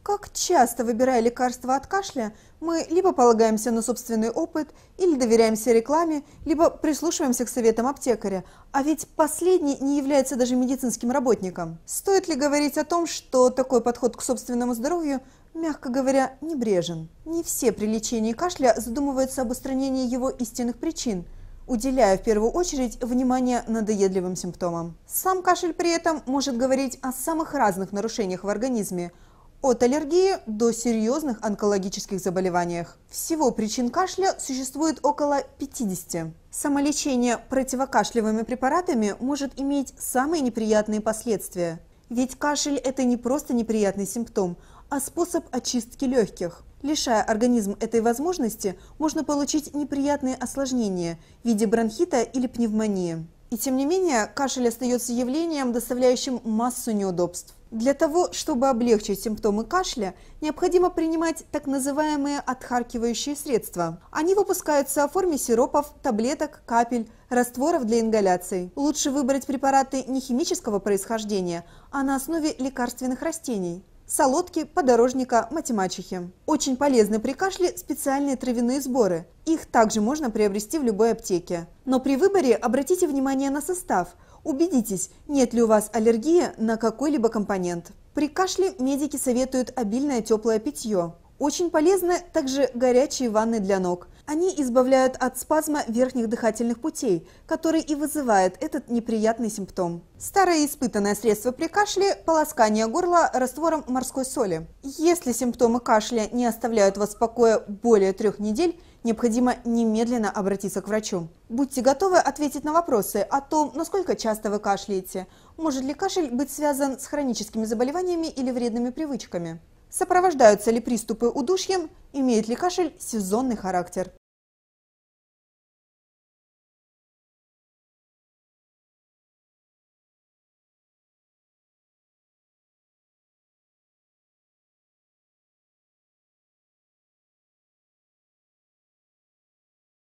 Как часто, выбирая лекарства от кашля, мы либо полагаемся на собственный опыт, или доверяемся рекламе, либо прислушиваемся к советам аптекаря, а ведь последний не является даже медицинским работником. Стоит ли говорить о том, что такой подход к собственному здоровью, мягко говоря, небрежен? Не все при лечении кашля задумываются об устранении его истинных причин, уделяя в первую очередь внимание надоедливым симптомам. Сам кашель при этом может говорить о самых разных нарушениях в организме, от аллергии до серьезных онкологических заболеваниях. Всего причин кашля существует около 50. Самолечение противокашлевыми препаратами может иметь самые неприятные последствия. Ведь кашель – это не просто неприятный симптом, а способ очистки легких. Лишая организм этой возможности, можно получить неприятные осложнения в виде бронхита или пневмонии. И тем не менее, кашель остается явлением, доставляющим массу неудобств. Для того, чтобы облегчить симптомы кашля, необходимо принимать так называемые отхаркивающие средства. Они выпускаются в форме сиропов, таблеток, капель, растворов для ингаляций. Лучше выбрать препараты не химического происхождения, а на основе лекарственных растений. Солодки, подорожника, матемачихи. Очень полезны при кашле специальные травяные сборы. Их также можно приобрести в любой аптеке. Но при выборе обратите внимание на состав. Убедитесь, нет ли у вас аллергии на какой-либо компонент. При кашле медики советуют обильное теплое питье. Очень полезны также горячие ванны для ног. Они избавляют от спазма верхних дыхательных путей, который и вызывает этот неприятный симптом. Старое испытанное средство при кашле – полоскание горла раствором морской соли. Если симптомы кашля не оставляют вас в покое более 3 недель, необходимо немедленно обратиться к врачу. Будьте готовы ответить на вопросы о том, насколько часто вы кашляете, может ли кашель быть связан с хроническими заболеваниями или вредными привычками, сопровождаются ли приступы удушьем, имеет ли кашель сезонный характер.